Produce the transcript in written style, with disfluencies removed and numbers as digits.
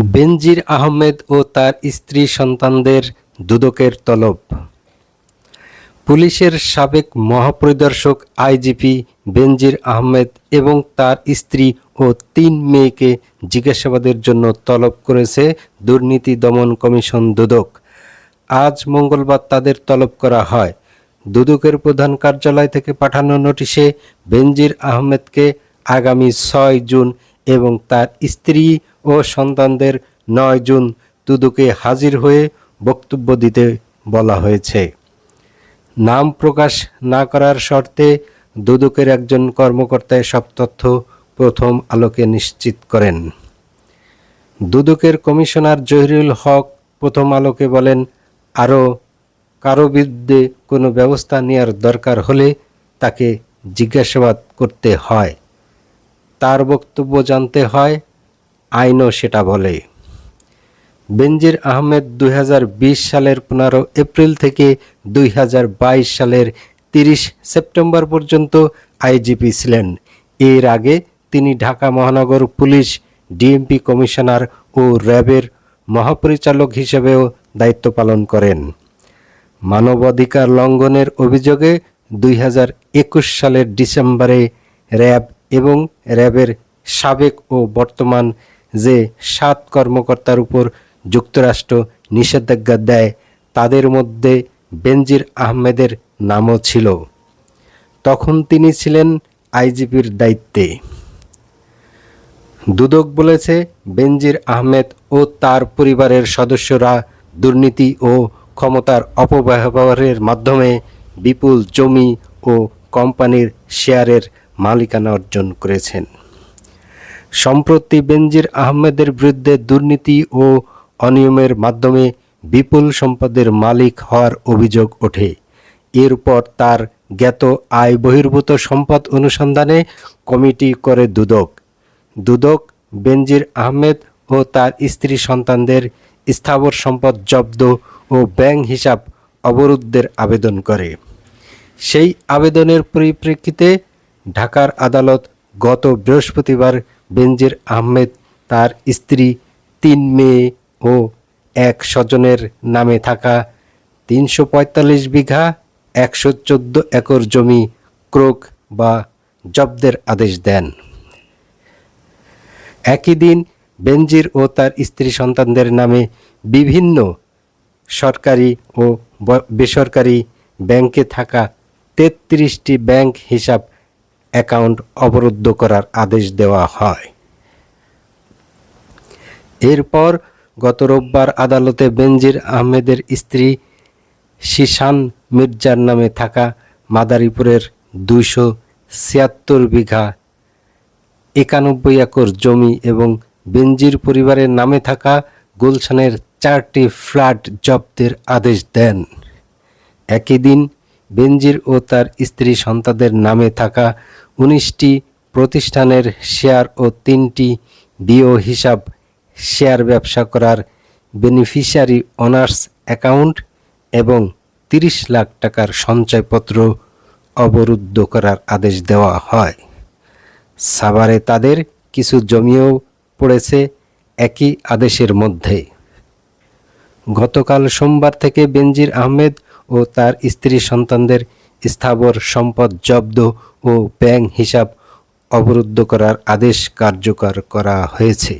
বেনজির আহমেদ ও তার স্ত্রী সন্তানদের দুদকের তলব। পুলিশের সাবেক মহাপরিদর্শক আইজিপি বেনজির আহমেদ এবং তার স্ত্রী ও ৩ মেয়েকে জিজ্ঞাসাবাদের জন্য তলব করেছে দুর্নীতি দমন কমিশন দুদক। আজ মঙ্গলবার তাদের তলব করা হয়। দুদকের প্রধান কার্যালয় থেকে পাঠানো নোটিশে বেনজির আহমেদকে আগামী ৬ জুন এবং তার স্ত্রী ও সন্তানদের ৯ জুন দুদকে হাজির হয়ে বক্তব্য দিতে বলা হয়েছে। নাম প্রকাশ না করার শর্তে দুদকের একজন কর্মকর্তা এসব তথ্য প্রথম আলোকে নিশ্চিত করেন। দুদকের কমিশনার জহিরুল হক প্রথম আলোকে বলেন, আরও কারো বিরুদ্ধে কোনো ব্যবস্থা নেওয়ার দরকার হলে তাকে জিজ্ঞাসাবাদ করতে হয়, তার বক্তব্য জানতে হয়, আইনও সেটা বলে। বেনজির আহমেদ 2020 সালের 15 এপ্রিল থেকে 2022 সালের 30 সেপ্টেম্বর পর্যন্ত আইজিপি ছিলেন। এর আগে তিনি ঢাকা মহানগর পুলিশ ডিএমপি কমিশনার ও র্যাবের মহাপরিচালক হিসেবেও দায়িত্ব পালন করেন। মানবাধিকার লঙ্ঘনের অভিযোগে 2021 সালের ডিসেম্বরে র্যাব এবং র্যাবের সাবেক ও বর্তমান যে 7 কর্মকর্তার উপর যুক্তরাষ্ট্র নিষেধাজ্ঞা দেয় তাদের মধ্যে বেনজির আহমেদের নামও ছিল। তখন তিনি ছিলেন আইজিপির দায়িত্বে। দুদক বলেছে, বেনজির আহমেদ ও তার পরিবারের সদস্যরা দুর্নীতি ও ক্ষমতার অপব্যবহারের মাধ্যমে বিপুল জমি ও কোম্পানির শেয়ারের মালিকানা অর্জন করেছেন। সম্প্রতি বেনজির আহমেদের বিরুদ্ধে দুর্নীতি ও অনিয়মের মাধ্যমে বিপুল সম্পদের মালিক হওয়ার অভিযোগ ওঠে। এরপর তার জ্ঞাত আয় বহির্ভূত সম্পদ অনুসন্ধানে কমিটি করে দুদক। দুদক বেনজির আহমেদ ও তার স্ত্রী সন্তানদের স্থাবর সম্পদ জব্দ ও ব্যাংক হিসাব অবরুদ্ধের আবেদন করে। সেই আবেদনের পরিপ্রেক্ষিতে ঢাকার আদালত গত বৃহস্পতিবার বেনজির আহমেদ, তার স্ত্রী, 3 মেয়ে ও 1 স্বজনের নামে থাকা 345 বিঘা 114 একর জমি ক্রোক বা জব্দের আদেশ দেন। একই দিন বেনজির ও তার স্ত্রী সন্তানদের নামে বিভিন্ন সরকারি ও বেসরকারি ব্যাংকে থাকা 33টি ব্যাংক হিসাব অ্যাকাউন্ট অবরুদ্ধ করার আদেশ দেওয়া হয়। এরপর গত রোববার আদালতে বেনজির আহমেদের স্ত্রী শিশান মির্জার নামে থাকা মাদারীপুরের 276 বিঘা 91 একর জমি এবং বেনজির পরিবারের নামে থাকা গুলশানের 4টি ফ্ল্যাট জব্দের আদেশ দেন। একই দিন বেনজির ও তার স্ত্রী সন্তানদের নামে থাকা 19টি প্রতিষ্ঠানের শেয়ার ও 3টি বিও হিসাব শেয়ার ব্যবসা করার বেনিফিশিয়ারি অনার্স অ্যাকাউন্ট এবং 30 লাখ টাকার সঞ্চয়পত্র অবরুদ্ধ করার আদেশ দেওয়া হয়। সাভারে তাদের কিছু জমিও পড়েছে একই আদেশের মধ্যে। গতকাল সোমবার থেকে বেনজির আহমেদ ও তার স্ত্রী সন্তানদের স্থাবর সম্পদ জব্দ ও ব্যাংক হিসাব অবরুদ্ধ করার আদেশ কার্যকর করা হয়েছে।